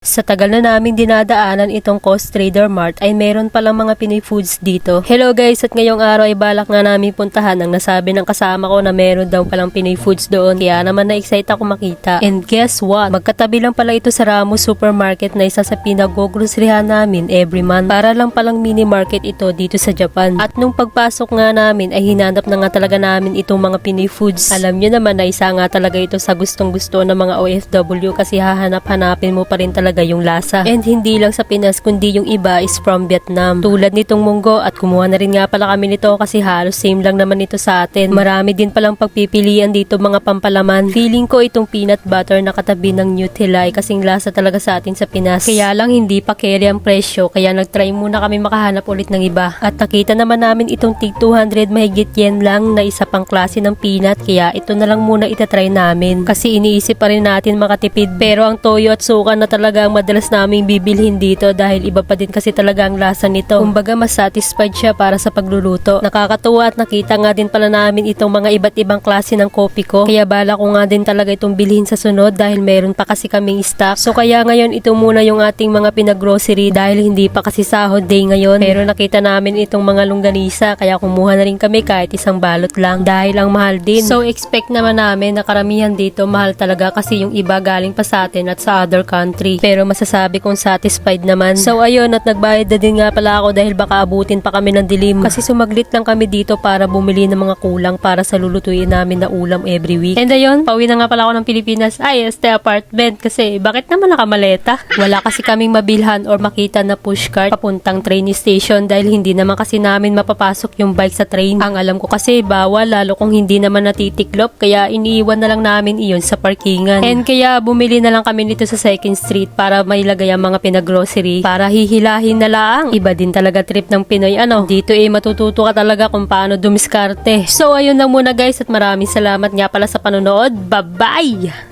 Sa tagal na namin dinadaanan itong Coast Trader Mart ay meron palang mga Pinoy foods dito. Hello guys, at ngayong araw ay balak nga namin puntahan ang nasabi ng kasama ko na meron daw palang Pinoy foods doon. Kaya naman na-excite ako makita. And guess what? Magkatabi lang pala ito sa Ramos Supermarket na isa sa pinag-groceryhan namin every month. Para lang palang mini market ito dito sa Japan. At nung pagpasok nga namin ay hinanap na nga talaga namin itong mga Pinoy foods. Alam nyo naman na isa nga talaga ito sa gustong gusto ng mga OFW kasi hahanap-hanapin mo pa rin talaga yung lasa. And hindi lang sa Pinas kundi yung iba is from Vietnam. Tulad nitong munggo at kumuha na rin nga pala kami nito kasi halos same lang naman ito sa atin. Marami din palang pagpipilian dito mga pampalaman. Feeling ko itong peanut butter na katabi ng Nutella ay kasing lasa talaga sa atin sa Pinas. Kaya lang hindi pa carry ang presyo kaya nagtry muna kami makahanap ulit ng iba. At nakita naman namin itong tig 200 mahigit yen lang na isa pang klase ng peanut kaya ito na lang muna itatry namin. Kasi iniisip pa rin natin makatipid pero ang toyo at suka na talaga ang madalas naming bibilhin dito dahil iba pa din kasi talaga ang lasa nito. Kumbaga mas satisfied siya para sa pagluluto. Nakakatuwa at nakita nga din pala namin itong mga iba't ibang klase ng kopi ko. Kaya bala ko nga din talaga itong bilhin sa sunod dahil meron pa kasi kaming stock. So kaya ngayon ito muna yung ating mga pinag-grocery dahil hindi pa kasi sahod day ngayon. Pero nakita namin itong mga longganisa kaya kumuha na rin kami kahit isang balot lang dahil ang mahal din. So expect naman namin na karamihan dito mahal talaga kasi yung iba galing pa sa atin at sa other country. Pero masasabi kong satisfied naman. So ayun at nagbayad na din nga pala ako dahil baka abutin pa kami ng dilim. Kasi sumaglit lang kami dito para bumili ng mga kulang para sa lulutuin namin na ulam every week. And ayun, pauwi na nga pala ako ng Pilipinas. Ay, stay apartment kasi bakit naman nakamaleta? Wala kasi kaming mabilhan or makita na pushcart papuntang train station dahil hindi naman kasi namin mapapasok yung bike sa train. Ang alam ko kasi bawal lalo kung hindi naman natitiklop kaya iniiwan na lang namin iyon sa parkingan. And kaya bumili na lang kami nito sa 2nd Street para mailagay ang mga pinag-grocery para hihilahin na lang. Iba din talaga trip ng Pinoy dito matututo ka talaga kung paano dumiskarte. So ayun lang muna guys at maraming salamat nga pala sa panonood. Bye-bye!